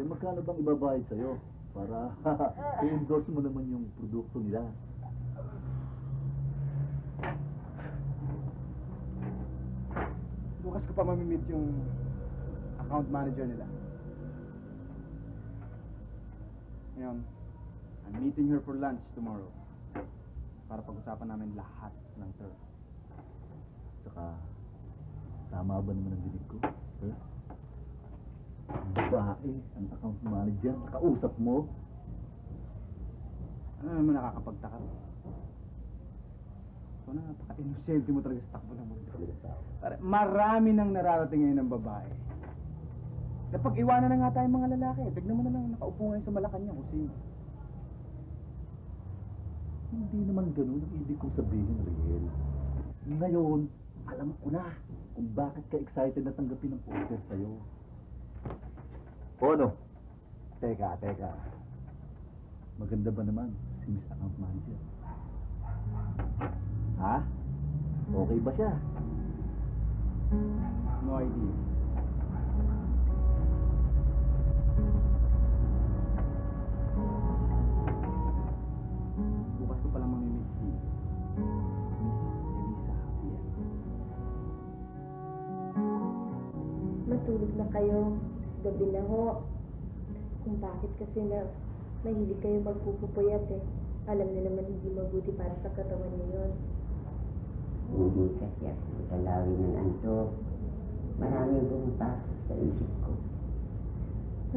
Magkano bang ibabayad sa'yo para i-endorse mo naman yung produkto nila? Bukas ko pa mamimit yung account manager nila. Ngayon, I'm meeting her for lunch tomorrow para pag-usapan namin lahat ng term. Saka, tama ba naman ang dinig ko? Eh? Babae, ang account manager, nakausap mo? Ano naman nakakapagtaka? So, napaka-inosente mo talaga sa takbo ng mundo. Marami nang nararating ngayon ng babae. Napag-iwanan na nga tayong mga lalaki. Tignan mo na lang nakaupo ngayon sa Malacanang kung sino. Hindi naman ganun ang ibig kong sabihin, Riel. Ngayon, alam ko na kung bakit ka excited na tanggapin ang offer sa'yo. O ano? Teka. Maganda ba naman si Miss Account Manager? Ha? Okay ba siya? No idea. Bukas ko palang mamimit si Mrs. Elisa Javier. Matulog na kayo. Gabi na ho. Kung bakit kasi na mahilig kayo magpupupuyat eh. Alam niyo naman hindi mabuti para sa katawan niyo yun. Hindi kasi ako talawin ng anto. Maraming pumapasok sa isip ko.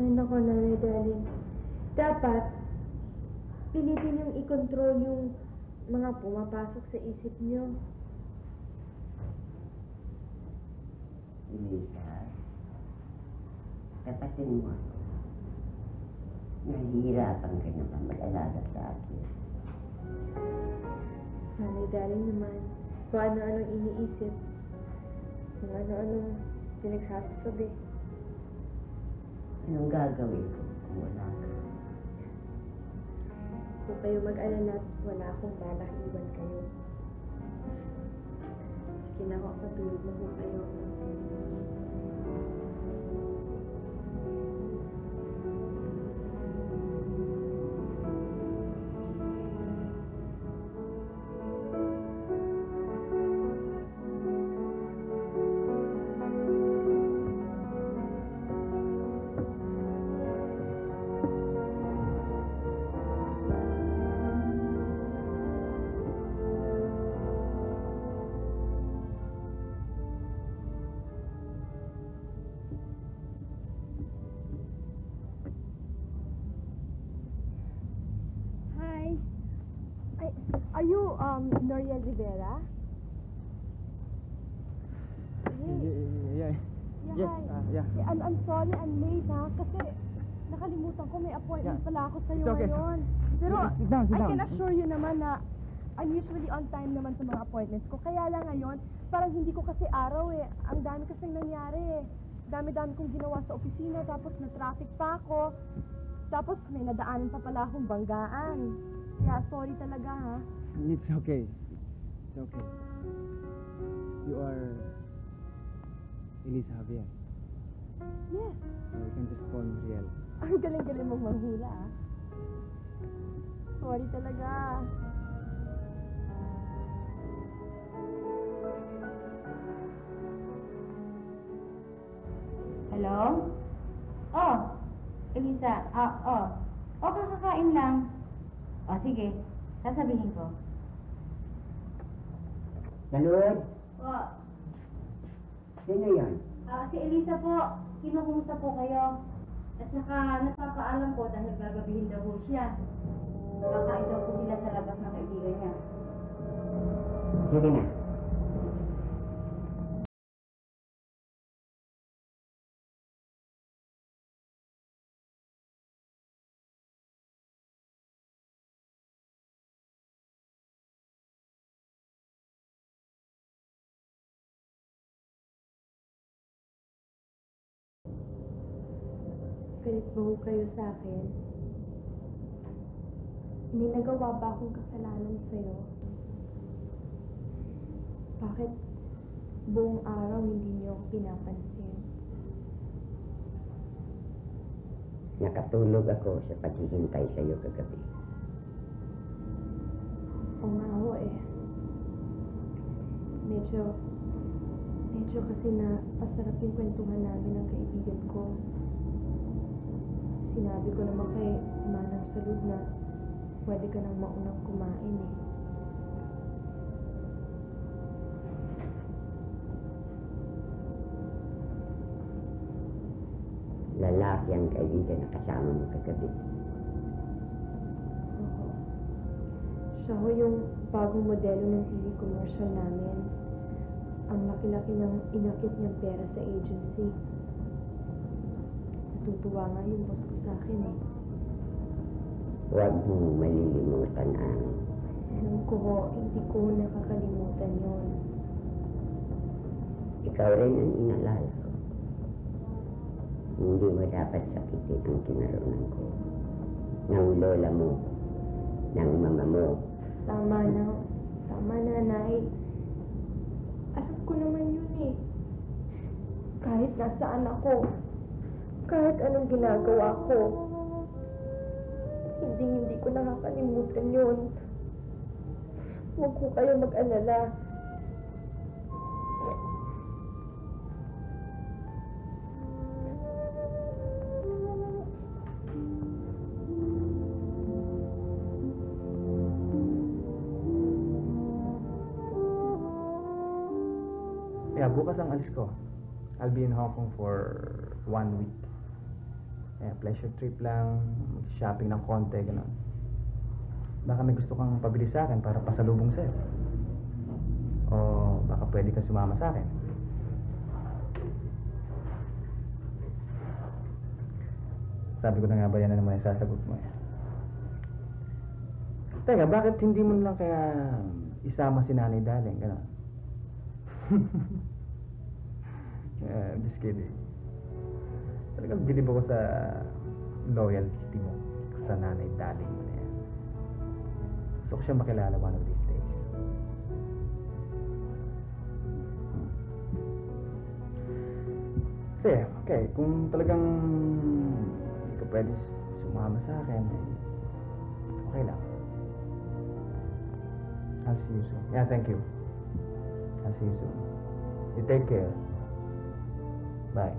Ay nako, nanay darling. Dapat, pilitin yung i-control yung mga pumapasok sa isip niyo. Elisa, tapatin mo ako. Nahihirapan ka naman mag-alaga sa akin. Nanay darling naman, kung ano-anong iniisip, kung ano-anong pinagsasasabi. Anong gagawin ko kung wala ka? Kung kayo mag-alala at wala akong balak iwan kayo. Sige na ho, matulog na ho kayo. Are you, Noriel Rivera? Yeah. Yes, yeah. I'm sorry, I'm late ha, kasi nakalimutan ko may appointment pala ako sa'yo It's okay. ngayon. Pero Sit down. I can assure you naman na I'm usually on time naman sa mga appointments ko. Kaya lang ngayon, parang hindi ko kasi araw eh. Ang dami kasing nangyari eh. Dami-dami kong ginawa sa opisina, tapos na-traffic pa ako. Tapos may nadaanan pa pala akong banggaan. Kaya sorry talaga ha. It's okay. It's okay. You are Elisa Javier. Yes. You can just call me Riel. Ang galing-galing mong manghula, ah. Sorry talaga. Hello? Oh, Elisa. Kakakain lang. Sige. Sasabihin ko. Salud, Po. sino yan? Si Elisa po. Kinukumusta po kayo? At saka napapaalam po dahil gagabihin daw po siya. Kakain daw po sila sa labas ng kaibigan niya. Sige na. Galit ba ho kayo sa akin? May nagawa ba akong kasalanan sa'yo? Bakit buong araw hindi niyo ako pinapansin? Nakatulog ako sa paghihintay sa iyo kagabi. Oo nga ho eh. Medyo kasi na pasarap yung kwentuhan namin ng kaibigan ko. Sinabi ko naman kay Manang Salud na pwede ka nang maunang kumain eh. Lalaki ang kaibigan na kasama mo kagabi. Oo. Siya ho yung bagong modelo ng TV commercial namin. Ang laki-laki ng inakit niyang pera sa agency. Natutuwa nga yung boss ko sa akin eh. Huwag mong malilimutan ang Alam ko ho, hindi ko nakakalimutan yon. ikaw rin ang inalala ko. Hindi mo dapat sakitin ang kinaroon ko ng lola mo, ng mama mo. Tama na, Nay. Alam ko naman yun eh. Kahit nasaan ako, kahit anong ginagawa ko, hindi ko nakakalimutan yun. Huwag ko kayo mag-alala. Yeah, bukas ang alis ko. I'll be in Hong Kong for 1 week. Yeah, pleasure trip lang, shopping ng konti, gano'n. Baka may gusto kang pabili sa akin para pasalubong sa'yo. O baka pwede kang sumama sa akin. Sabi ko na nga ba yan na naman yung sasagot mo eh. Teka, bakit hindi mo lang kaya isama si Nanay Daling, gano'n? Just kidding. Talagang bilib ako sa loyalty mo sa Nanay Daling mo na yan. Gusto ko siya makilala one of these days. Kasi, okay, kung talagang hindi ka pwede sumama sa akin, okay lang. I'll see you soon. Yeah, thank you. I'll see you soon. You take care. Bye.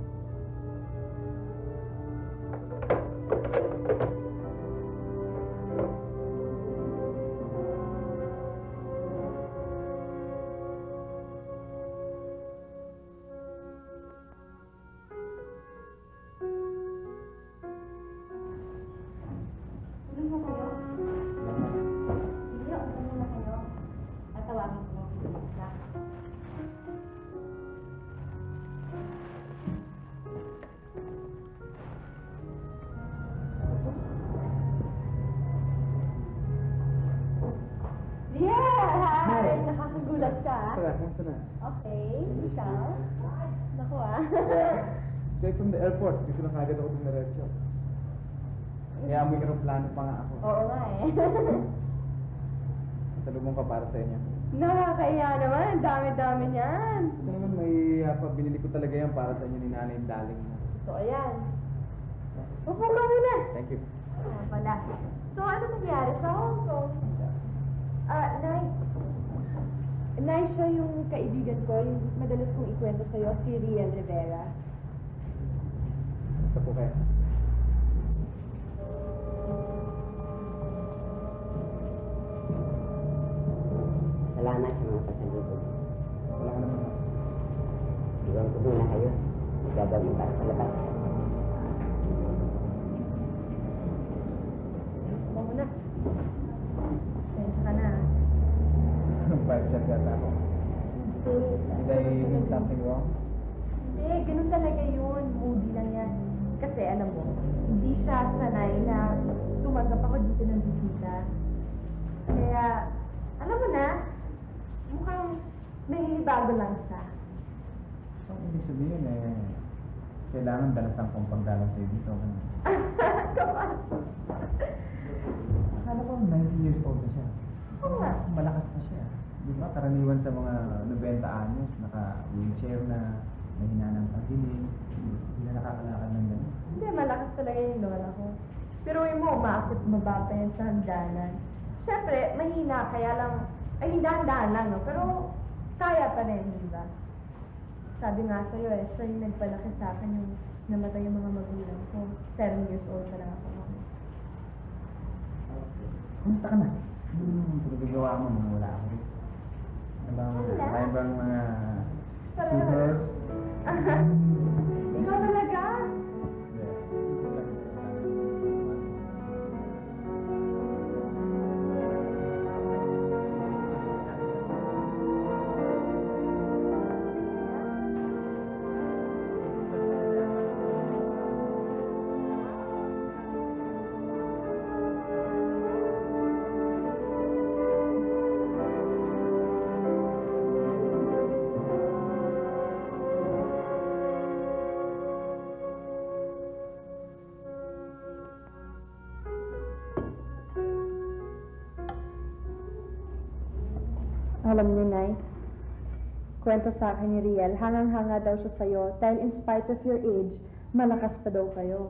Tulong mo kayo? Sige, tulong mo kayo. Tatawagin ko si Elisa. Yeah! Hi. Nakakagulat ka, ah. Tara, kamusta na? Okay, ikaw? Naku, ah. Straight from the airport. Dito na kagad ako dumiretso. Kaya may aeroplano pa nga ako. Oo nga eh. Salubong ka para sa inyo. Nakakaya naman, ang dami-dami niyan. Ito naman may binili ko talaga yan para sa inyo ni Nanay Daling. So, ayan. Upo ka muna. Thank you. Oo pala. So, ano nangyari sa Hong Kong? Nay, siya yung kaibigan ko, yung madalas kong ikwento sa'yo, si Riel Rivera. Basta po kayo. Salamat sa mga pasalubog. Wala ka naman. Iwan ko muna kayo. Gagawin para sa labas. Ako muna. Tensya ka na. Bad shot yata ako. Did I do something wrong? Hindi, ganun talaga yun. Moody lang yan. Kasi alam mo, hindi siya sanay na tumanggap ako dito ng bisita. Kaya, alam mo na, mukhang naninibago lang siya. So, ibig sabihin kailangan dalasan kong pagdalang sa'yo dito. Come on! Akala ko 90 years old na siya. Oo nga. Malakas na siya. Di ba? Karaniwan sa mga 90 anyos, naka-wheelchair na, mahina ng pagdinig, hindi na nakakalakad ng gano'n. Hindi, malakas talaga yung lola ko. Pero yung mo, umaakit mababa pa yan sa hangganan. Siyempre, mahina, kaya lang, ay hindahan-dahan lang, no? Pero, kaya pa rin, di ba? Sabi nga sa'yo siya yung nagpalaki sa akin yung namatay yung mga magulang ko. 7 years old pa lang ako. Kumusta ka na? Pinagagawa mo nung wala ako. May bang mga suitors? Ikaw talaga? Alam niyo, Nay, kwento sa akin ni Riel, hangang-hanga daw siya sa'yo dahil in spite of your age, malakas pa daw kayo.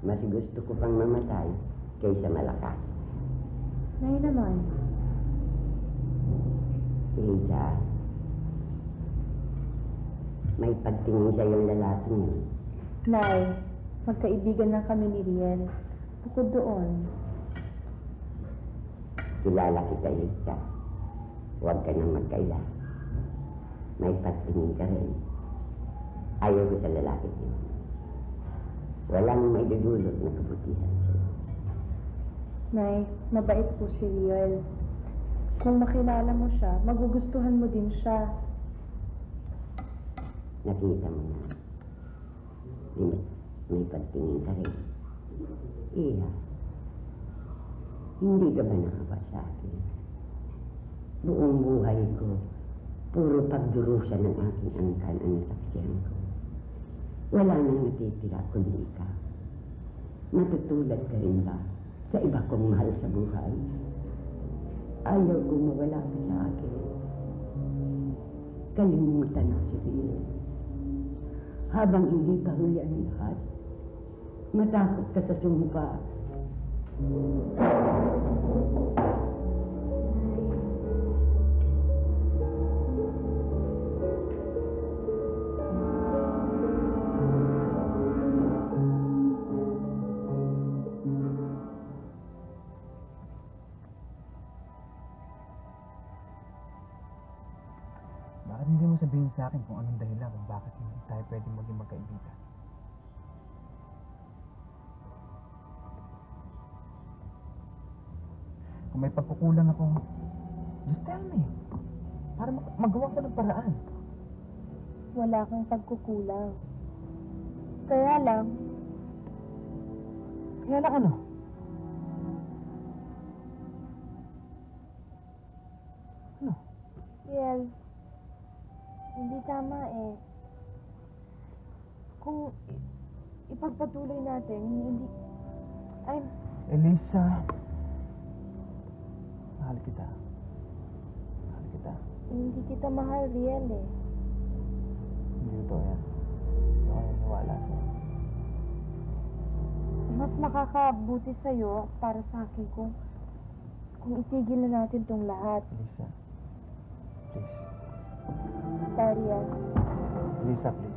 Mas gusto ko pang mamatay kaysa malakas. Nay naman. Lisa, may pagtingin sa iyong lalaking yun. Nay, magkaibigan lang kami ni Riel. Bukod doon, Kilala kita, Lisa. Huwag ka nang magkaila. May pagtingin ka rin. Ayaw ko sa lalaki niyo. Walang may dudulot na kabutihan sa'yo. Nay, mabait po si Riel. Kung makilala mo siya, magugustuhan mo din siya. Nakita mo na. May pagtingin ka rin. Iya. Hindi ka ba nakawa sa akin? Buong buhay ko, puro pagdurusa ng aking angkan ang nasaksiyan ko. Wala nang natitira kundi ikaw. Matutulad ka rin ba sa iba kong mahal sa buhay? Ayaw kong mawala ka sa akin. Kalimutan na si Riel. Habang hindi pa huli ang lahat, matakot ka sa sumpa. Bakit hindi mo sabihin sa akin kung anong dahilan kung bakit hindi tayo pwedeng maging magkaibigan? Kung may pagkukulang ako, just tell me. Para magawa ko ng paraan. Wala kang pagkukulang. Kaya lang, Kaya lang ano? Ano? Riel, hindi tama eh. Kung ipagpatuloy natin, hindi... Elisa, mahal kita. Mahal kita. Hindi kita mahal, Riel eh. totoo yan. Hindi ako naniwala sa'yo. Mas makakabuti sa'yo para sa akin kung itigil na natin tong lahat. Lisa, please. Daria. Lisa, please.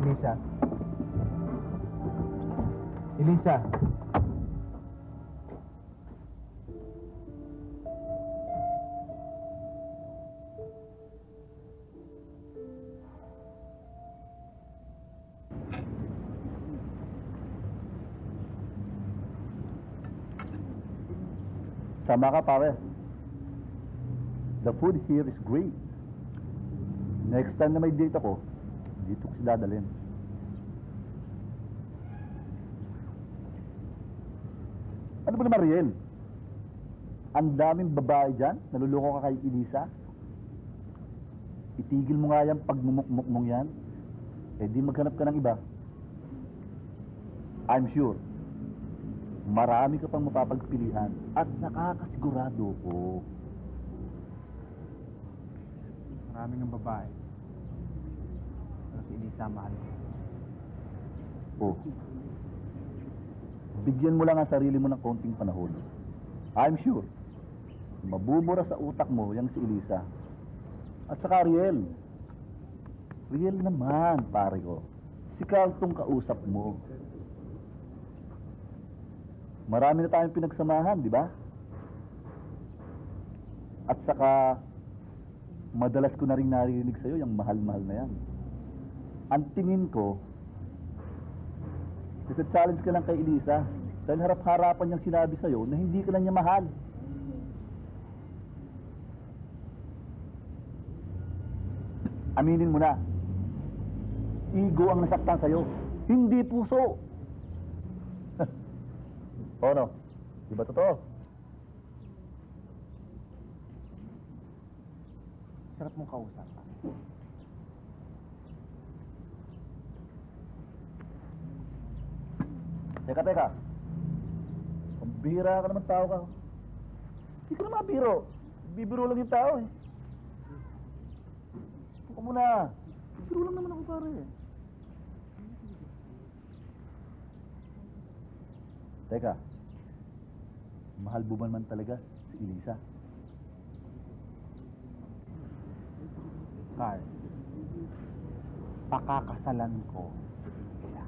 Elisa. Elisa. Tama ka, pare. The food here is great. Next time na may date ako, dito ko si dadalhin. Ano ba naman, Riel? Ang daming babae dyan, naluloko ka kay Elisa. Itigil mo nga yan pagmumukmuk mong yan. Eh di maghanap ka ng iba. I'm sure, marami ka pang mapapagpilian at nakakasigurado ko. Maraming ang babae. Pero si Elisa mahal ko. Oh. Bigyan mo lang ang sarili mo ng konting panahon. I'm sure, mabubura sa utak mo yung si Elisa. At saka Riel. Riel naman, pare ko. Si Carl tong kausap mo. Marami na tayong pinagsamahan, di ba? At saka, madalas ko na rin narinig sa'yo yung mahal-mahal na yan. Ang tingin ko, challenge ka lang kay Elisa dahil harap-harapan niyang sinabi sa'yo na hindi ka na niya mahal. Aminin mo na, ego ang nasaktan sa'yo, hindi puso. O no? Di ba totoo? Sarap mong kausap. Teka. Pambira ka naman tao ka. Hindi ka naman biro. Bibiro lang yung tao eh. Puka muna. Bibiro lang naman ako pare eh. Teka. Mahal buman man talaga si Elisa. Carl, pakakasalan ko si Elisa.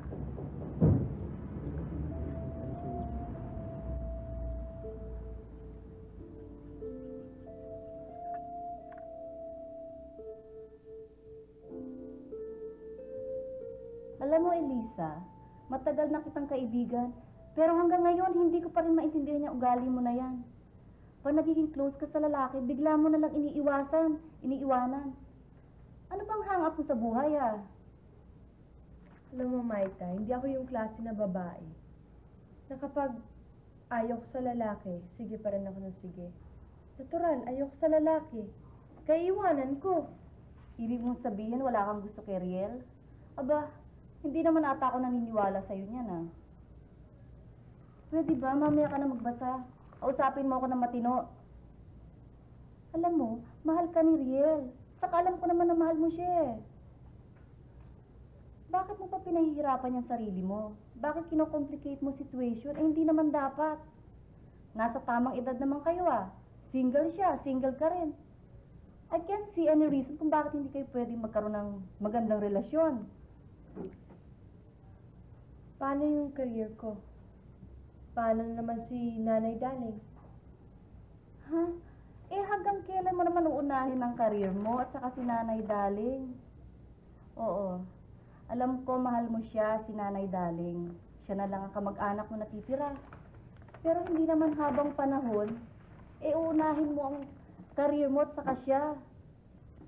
Alam mo, Elisa, matagal na kitang kaibigan, pero hanggang ngayon, hindi ko pa rin maintindihan yung ugali mo na yan. Pag nagiging close ka sa lalaki, bigla mo na lang iniiwanan. Ano bang hang-up mo sa buhay, ah? Alam mo, Maita, hindi ako yung klase na babae na kapag ayaw ko sa lalaki, sige pa rin ako ng sige. Natural, ayaw ko sa lalaki. Kaya iwanan ko. Ibig mong sabihin, wala kang gusto kay Riel? Aba, hindi naman ata ako naniniwala sa'yo niyan, ah. Pwede ba, mamaya ka na magbasa? Kausapin mo ako ng matino. Alam mo, mahal ka ni Riel. Saka alam ko naman na mahal mo siya eh. Bakit mo pa pinahihirapan yung sarili mo? Bakit kinocomplicate mo situation? Eh, hindi naman dapat. Nasa tamang edad naman kayo ah. Single siya, single ka rin. I can't see any reason kung bakit hindi kayo pwedeng magkaroon ng magandang relasyon. Paano yung career ko? Paano naman si Nanay Daling? Ha? Eh, hanggang kailan mo naman uunahin ang karir mo at saka si Nanay Daling? Oo. Alam ko, mahal mo siya, si Nanay Daling. Siya na lang ang kamag-anak mo natitira. Pero hindi naman habang panahon, eh, uunahin mo ang karir mo at saka siya.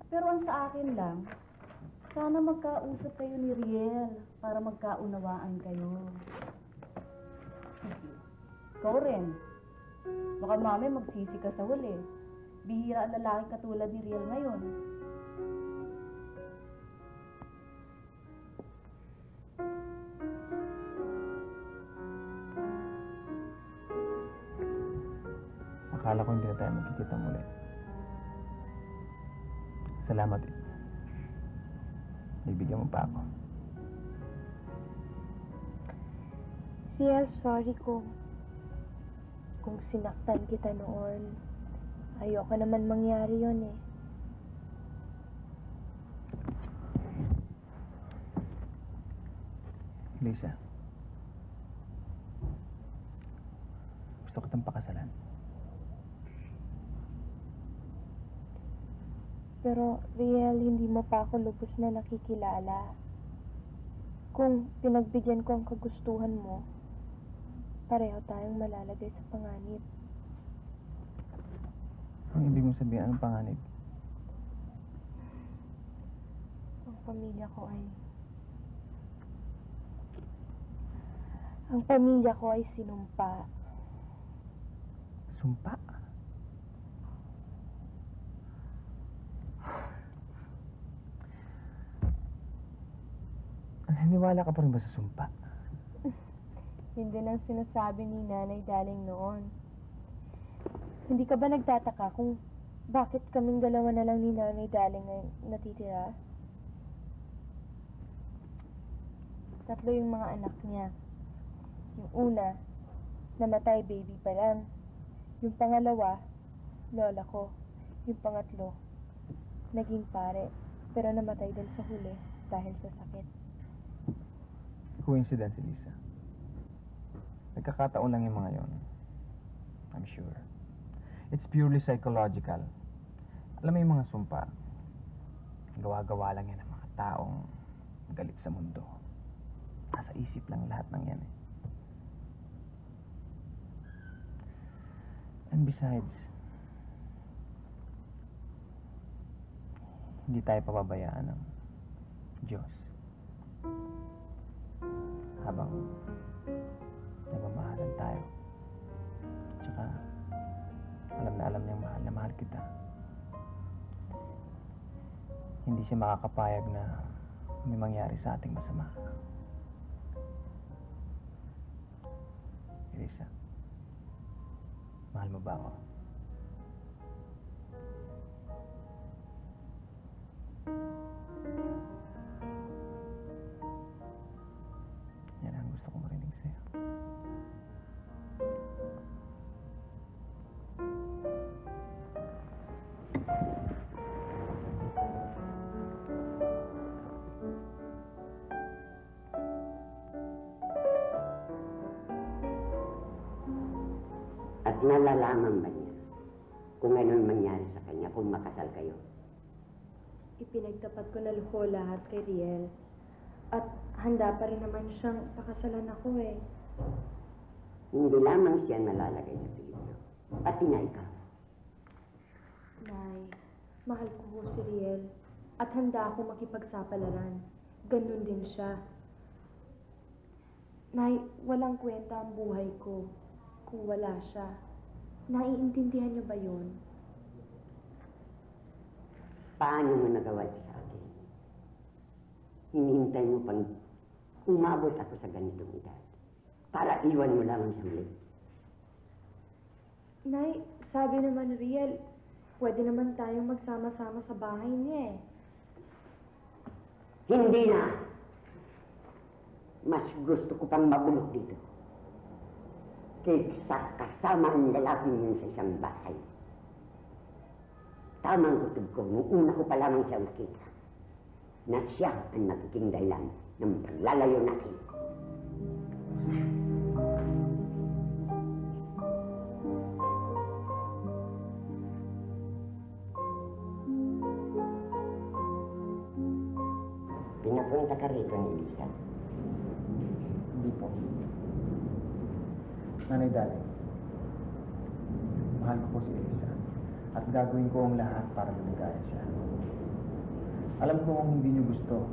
Pero ang sa akin lang, sana magkausap kayo ni Riel para magkaunawaan kayo. Ikaw rin. Baka mami magsisi ka sa huli. Bihira ang lalaki katulad ni Riel ngayon. Akala ko hindi na tayo magkikita muli. Salamat eh. Bibigyan mo pa ako. Riel, sorry kung sinaktan kita noon. Ayoko naman mangyari yon eh. Lisa, gusto kitang pakasalan. Pero, Riel, hindi mo pa ako lubos na nakikilala. Kung pinagbigyan ko ang kagustuhan mo, pareho tayong malalagay sa panganib. Ang ibig mong sabihin, anong panganib? Ang pamilya ko ay... Ang pamilya ko ay sinumpa. Sumpa? Naniwala ka pa rin ba sa sumpa? Yun din ang sinasabi ni Nanay Daling noon. Hindi ka ba nagtataka kung bakit kaming dalawa na lang ni Nanay Daling ay natitira? 3 yung mga anak niya. Yung una, namatay baby pa lang. Yung pangalawa, lola ko. Yung pangatlo, naging pare. Pero namatay din sa huli dahil sa sakit. Coincidence, Lisa. Nagkakataon lang yung mga yon. I'm sure. It's purely psychological. Alam mo yung mga sumpa, gawa-gawa lang yan ng mga taong galit sa mundo. Nasa isip lang lahat ng yan eh. And besides, hindi tayo pababayaan ng Diyos habang nagmamahalan tayo. Tsaka, alam na alam niyang mahal na mahal kita. Hindi siya makakapayag na may mangyari sa ating masama. Elisa, mahal mo ba ako? Yan ang gusto kong marinig sa'yo. At nalalaman ba niya kung anong mangyari sa kanya kung makasal kayo? Ipinagtapat ko na luho lahat kay Riel. At handa pa rin naman siyang pakasalan ako eh. Hindi lamang siya nalalagay sa peligro, pati na ikaw. Nay, mahal ko ho si Riel. At handa ako makipagsapalaran. Ganun din siya. Nay, walang kwenta ang buhay ko kung wala siya. Naiintindihan niyo ba yun? Paano mo nagawa ito sa akin? Hinihintay mo pang umabot ako sa ganitong edad para iwan mo lamang sa muli. Nay, sabi naman ni Riel, pwede naman tayong magsama-sama sa bahay niya eh. Hindi na! Mas gusto ko pang mabulok dito kaysa kasama ang lalaking yun sa isang bahay. Tamang kutob ko, nung una ko pa lamang siya makita, na siya ang nagiging dahilan ng paglalayo natin. Pinapunta ka rito ni Lisa. Hindi po. Nanay Daling, mahal ko po si Elisa at gagawin ko ang lahat para maligaya siya. Alam ko kung hindi niyo gusto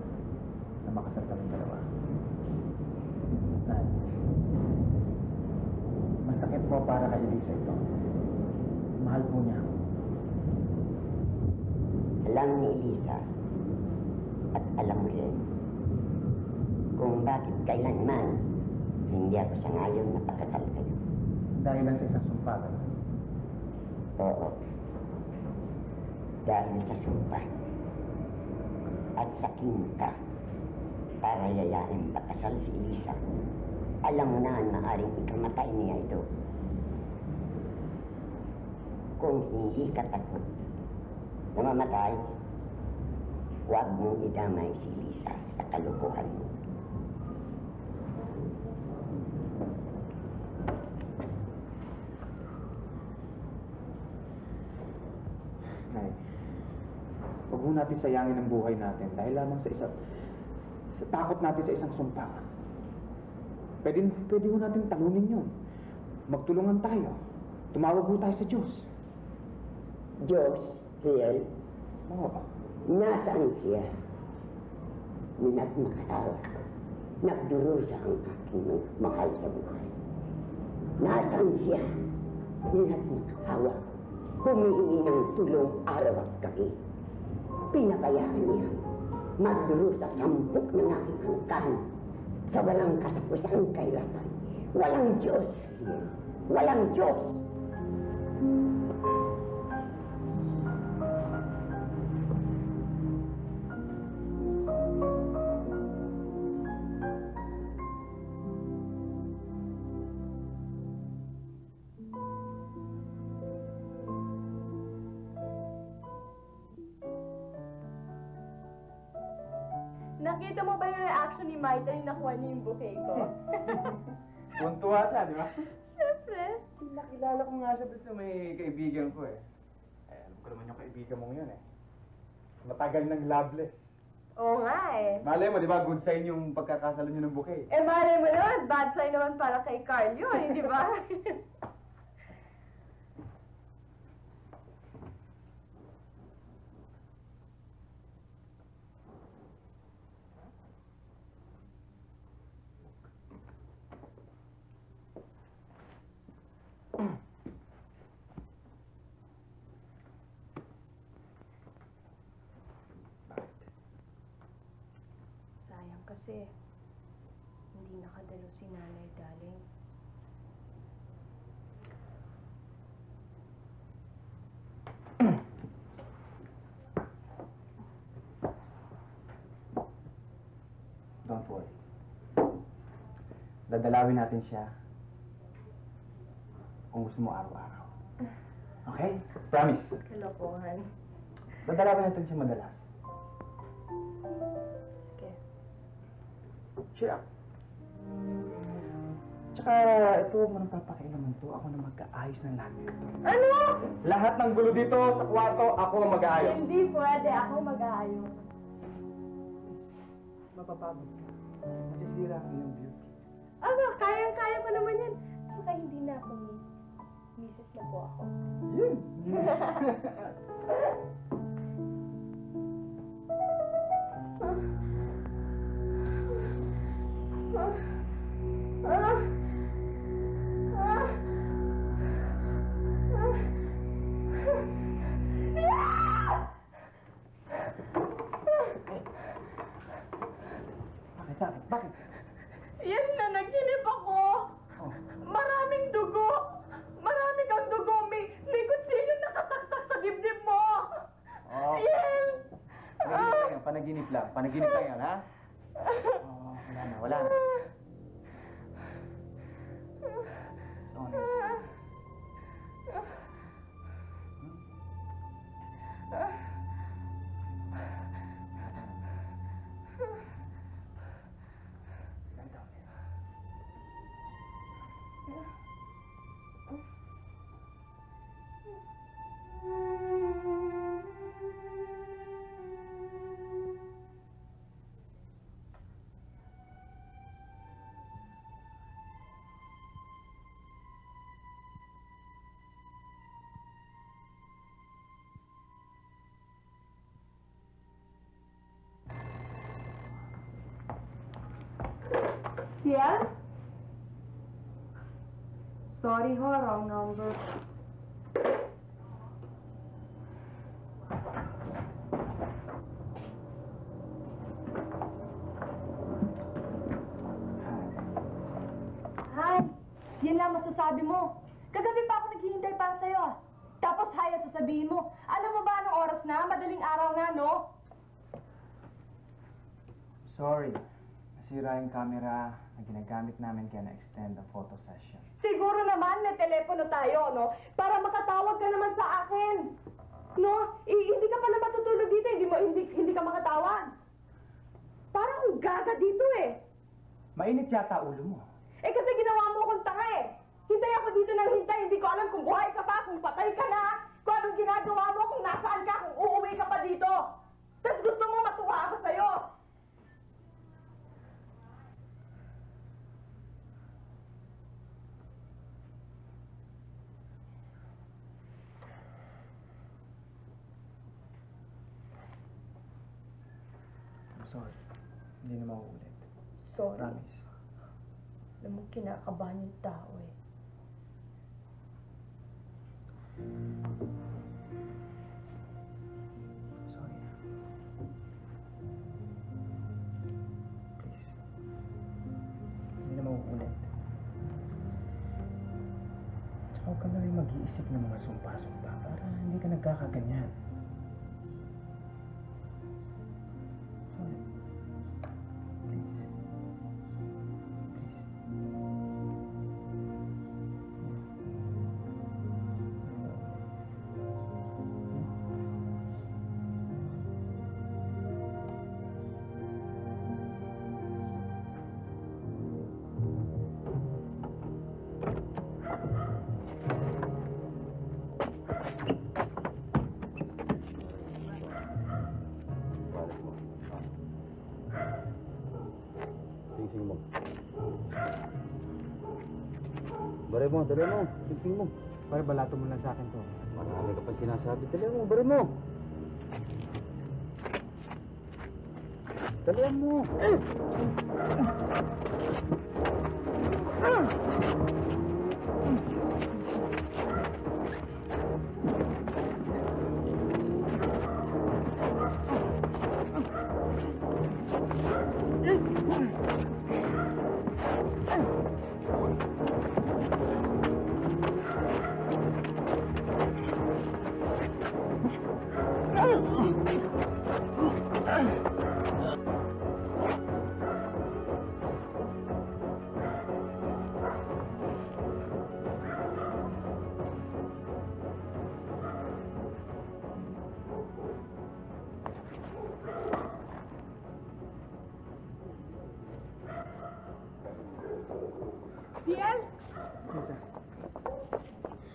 na makasal kami dalawa. Nay, masakit po para kay Elisa ito. Mahal po niya. Alam ni Elisa at alam mo rin kung bakit kailanman hindi ako sa ngayon na pakasal kayo. Dahil lang sa isang sumpatan. Oo. Dahil sa sumpa. at saking ka para yayain pakasal si Elisa. Alam mo na maaring ikamatay niya ito. Kung hindi ka takot na mamatay, huwag mong idamay si Elisa sa kalukuhan mo. Nay, huwag mo natin sayangin ang buhay natin dahil lamang sa takot natin sa isang sumpa. Pwede mo natin talunin yun. Magtulungan tayo. Tumawag mo tayo sa Diyos. Diyos, Riel, Oo. nasaan siya? Minagmakatawa. Nagdurusa ang aking mahal sa buhay. Nasaan siya? Minagmakahawa. Humihingi ng tulong araw at gabi. Pinakayaan niya. Magdurusa 10 ng aking angkan sa walang katapusan kahirapan. Walang Diyos, Riel. Walang Diyos. Nakita mo ba yung reaction ni Maita yung nakuha niya yung bouquet ko? Tuntua siya, di ba? Siyempre. Nakilala ko nga siya doon sa may kaibigan ko eh. Alam ko naman yung kaibigan mong yun eh. Matagal ng loveless. Oo nga eh. Malay mo, di ba? Good sign yung pagkakasalo niyo ng bouquet. Eh, malay mo naman, bad sign naman para kay Carl yun, di ba? Sayang kasi, hindi nakadalo si Nanay Daling. Don't worry. Dadalawin natin siya kung gusto mo araw-araw. Okay? Promise. Kalokohan. Dadalawin natin siya madalas. Sige. Cheer up. Tsaka, ito, huwag mo nang papakialaman to. Ako na mag-aayos ng lahat nito. Ano? Lahat ng gulo dito sa kwarto, ako ang mag-aayos. Hindi pwede. Ako mag-aayos. Mapapagod ka. Masisira ang iyong beauty. Ano? Kayang-kaya ko naman yan. Tsaka hindi na ako miss. Misses na po ako. Yun! Bakit? Yes na, naghinip ako. Oh. Maraming dugo. Marami kang dugo. May kutsilyo nakataktak sa dibdib mo. Oh. Yes. Panaginip lang. Panaginip lang yan, ha? Oh, wala na. Sorry. Yes? Sorry ho, wrong number. Hi! Yan lang masasabi mo. Kagabi pa ako naghihintay para sa'yo ah. Tapos hi at sasabihin mo. Alam mo ba anong oras na? Madaling araw na, no? Sorry. Nasira yung camera na ginagamit namin kaya na-extend ang photo session. Siguro naman may telepono tayo, no? Para makatawag ka naman sa akin. No? Hindi ka pa na matutulog dito, hindi ka makatawag. Parang kung gaga dito eh. Mainit yata ulo mo. Eh kasi ginawa mo akong tanga eh. Hintay ako dito ng hintay, hindi ko alam kung buhay ka pa, kung patay ka na, kung anong ginagawa mo, kung nasaan ka, kung uuwi ka pa dito. Tapos gusto mo matuwa ako sa'yo. I'm sorry. Hindi na mauulit. Sorry. Promise. Alam mo, kinakabahan yung tao eh. Sorry na. Please. Hindi na mauulit. Tsaka huwag ka na rin mag-iisip ng mga sumpa-sumpa para hindi ka nagkakaganyan. Sorry. Please. Please. Sing mo. Bare mo, dali mo. Sing mo. Pare, balato mo lang sa akin to. Marami ka pa sinasabi. Dali mo, bare mo. Dali mo. Riel?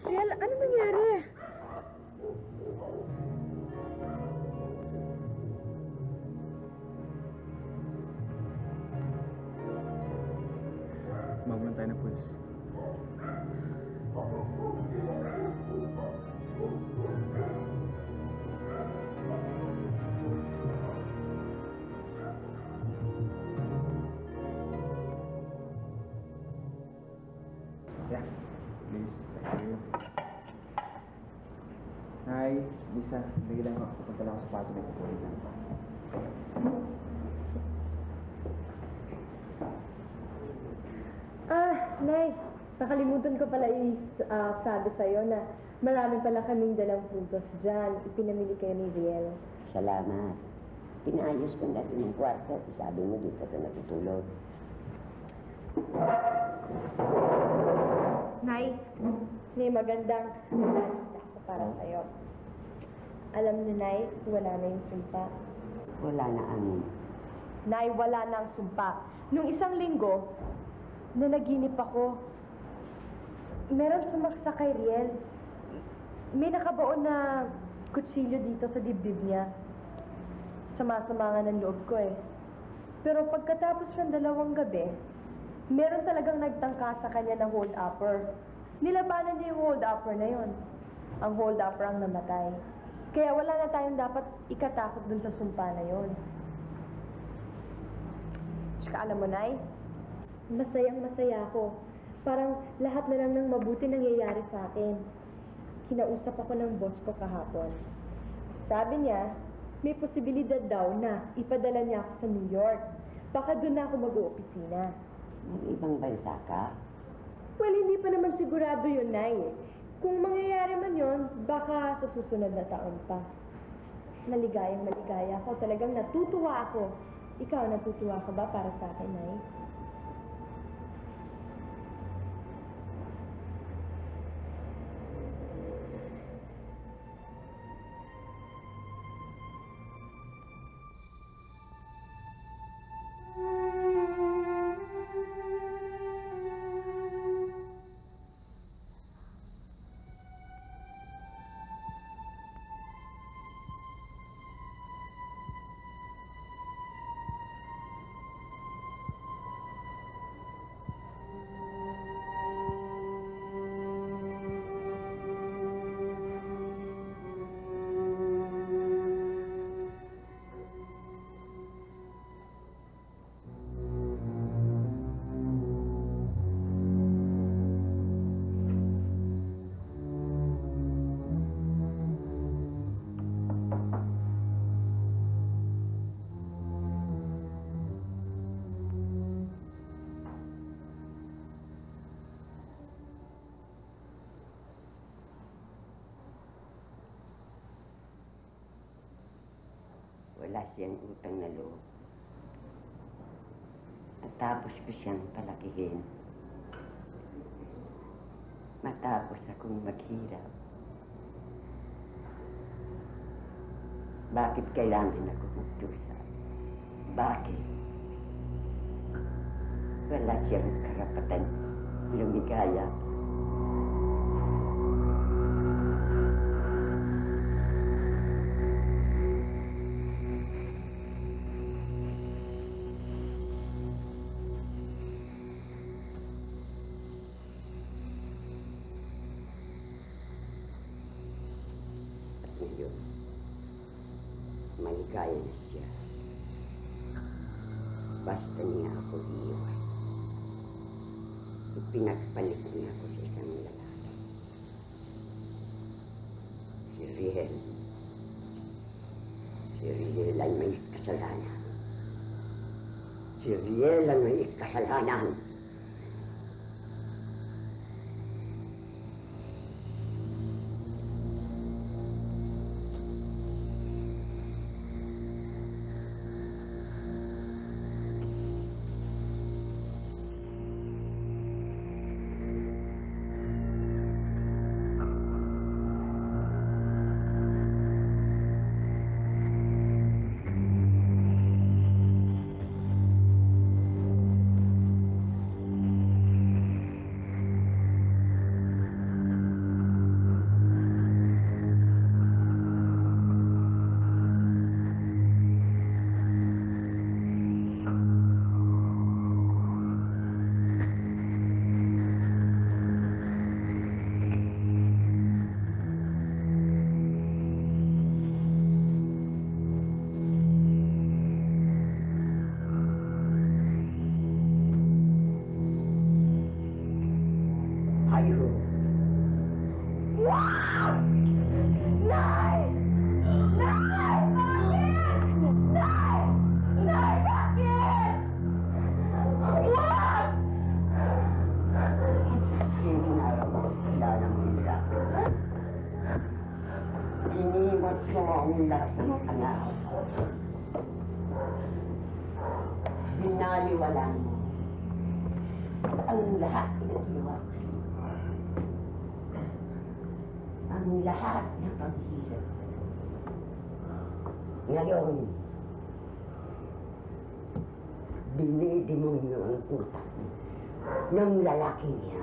Riel, ano nangyari? Magulan tayo ng pulis. Yeah, please. Thank you. Hi, Lisa. Bigyan lang ako. Pupunta lang ako sa kwarto. May kukulit lang. Nay, nakalimutan ko pala sabi sa'yo na marami pala kaming dalang puntos dyan. Ipinamili kayo ni Riel. Salamat. Pinayos ko natin yung kwarto. Sabi mo dito ka natutulog. Nay, may magandang balita ako para sa'yo. Alam niyo, Nay, wala na yung sumpa. Wala na ang... Nay, wala na ang sumpa. Nung isang linggo, nanaginip ako. Meron sumaksa kay Riel. May nakabaon na kutsilyo dito sa dibdib niya. Sama-sama nga ng loob ko eh. Pero pagkatapos ng 2 gabi, meron talagang nagtangka sa kanya na hold-upper. Nilabanan niya yung hold-upper na yon. Ang hold-upper ang namatay. Kaya wala na tayong dapat ikatakot dun sa sumpa na yon. Tsaka alam mo, Nay, masayang-masaya ako. Parang lahat na lang ng mabuti nangyayari sa akin. Kinausap ako ng boss ko kahapon. Sabi niya, may posibilidad daw na ipadala niya ako sa New York. Baka doon na ako mag-oopisina. May ibang bansa ka? Well, hindi pa naman sigurado yun, Nay. Kung mangyayari man yun, baka sa susunod na taon pa. Maligayang maligaya ako. Talagang natutuwa ako Ikaw, natutuwa ka ba para sa akin, Nay? Wala siyang utang na loob. At tapos ko siyang palakihin. Matapos akong maghirap. Bakit kailangan ako magdusa? Bakit? Wala siyang karapatan lumigaya. Ngayon, maligaya na siya. Basta niya ako iiwan. Ipinagpalit niya ako sa isang lalaki. Si Riel. Si Riel ay may kasalanan. Si Riel ay may kasalanan. Iniwan ko ang lahat ng anak. Binaliwalan mo ang lahat ng ginawa ko. Ang lahat ng paghihirap. Ngayon, dinidemonyo ang utak ng lalaki niya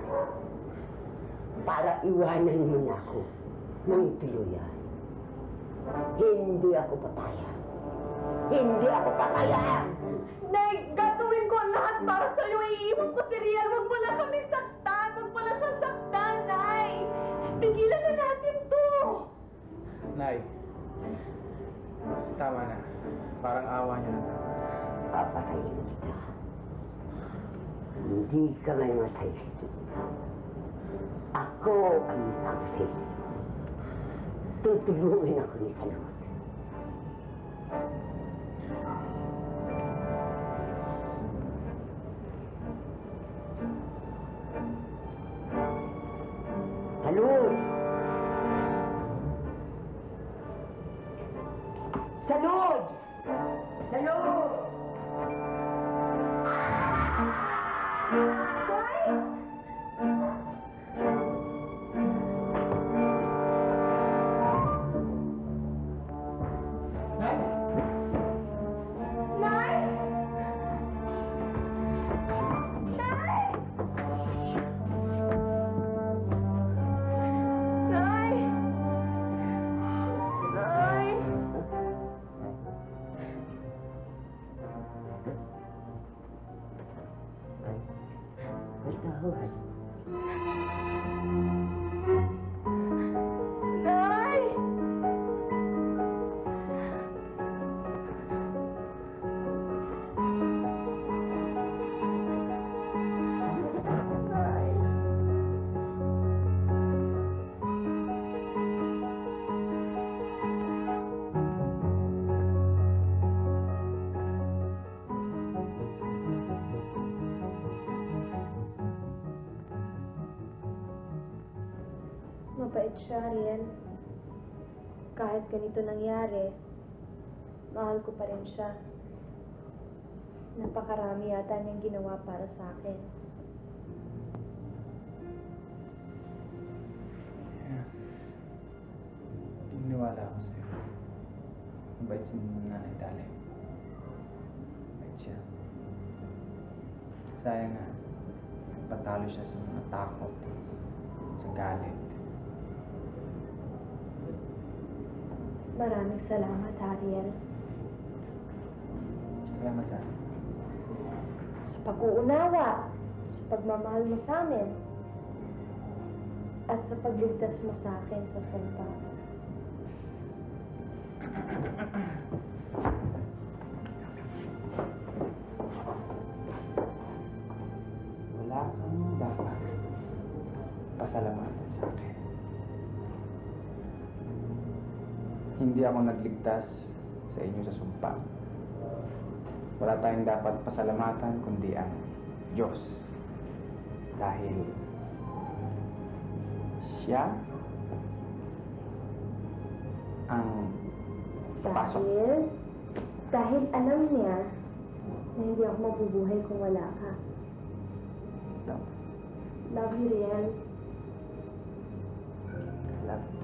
para iwanan mo na ako ng tuluyan. Hindi ako papaya. Hindi ako papaya! Nay, gagawin ko ang lahat para sa'yo. Iiwan ko si Riel. Huwag mo lang kami saktan. Huwag mo lang siyang saktan, Nay. Tigilan na natin to. Nay, tama na. Parang awa niya na. Papatayin kita. Hindi ka may matay, Steve. Ako ang sacrifice. Tutulungan ako ni Salud. Salud! Salud! Salud! Mabuhay. Nay! Nay! Mabait siya, Riel. Kahit ganito nangyari, mahal ko pa rin siya. Napakarami yata niyang ginawa para sa akin. Tiniwala ako sa'yo. Mabait si Nanay Dali. Mabait siya. Sayang nga, patalo siya sa mga takot, sa galit. Maraming salamat, Ariel. Salamat sa akin. Sa pag-uunawa, sa pagmamahal mo sa amin, at sa pagligtas mo sa akin sa sumpa. Wala kang dapat pasalamatan sa akin. Hindi ako nagligtas sa inyo sa sumpa. Wala tayong dapat pasalamatan kundi ang Diyos. Dahil siya ang pasok. Dahil alam niya na hindi ako mabubuhay kung wala ka. Love. Love you, Riel. Love.